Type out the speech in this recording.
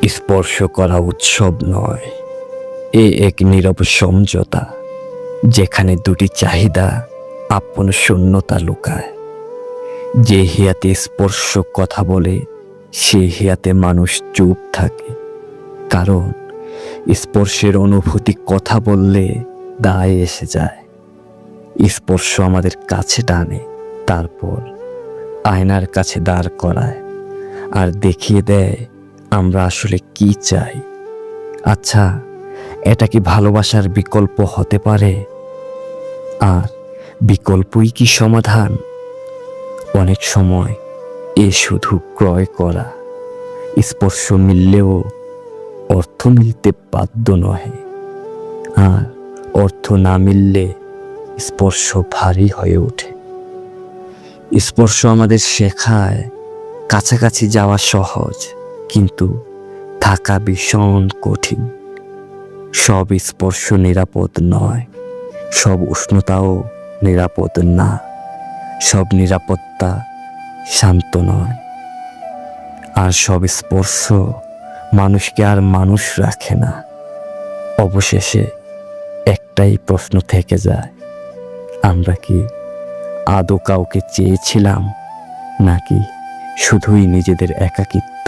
স্পর্শ করা উৎসব নয়, এ এক নীরব সমঝোতা, যেখানে দুটি চাহিদা আপন শূন্যতা লুকায়। যে হিয়াতে স্পর্শ কথা বলে, সে হিয়াতে মানুষ চুপ থাকে। কারণ স্পর্শের অনুভূতি কথা বললে দায় এসে যায়। স্পর্শ আমাদের কাছে টানে, তারপর আয়নার কাছে দাঁড় করায়, আর দেখিয়ে দেয় আমরা আসলে কি চাই। আচ্ছা, এটা কি ভালোবাসার বিকল্প হতে পারে? আর বিকল্পই কি সমাধান? অনেক সময় এ শুধু ক্রয় করা। স্পর্শ মিললেও অর্থ মিলতে বাধ্য নহে, আর অর্থ না মিললে স্পর্শ ভারী হয়ে ওঠে। স্পর্শ আমাদের শেখায় কাছাকাছি যাওয়া সহজ, কিন্তু থাকা ভীষণ কঠিন। সব স্পর্শ নিরাপদ নয়, সব উষ্ণতাও নিরাপদ না, সব নিরাপত্তা শান্ত নয়, আর সব স্পর্শ মানুষকে আর মানুষ রাখে না। অবশেষে একটাই প্রশ্ন থেকে যায়, আমরা কি আদৌ কাউকে চেয়েছিলাম, নাকি শুধুই নিজেদের একাকিত্ব?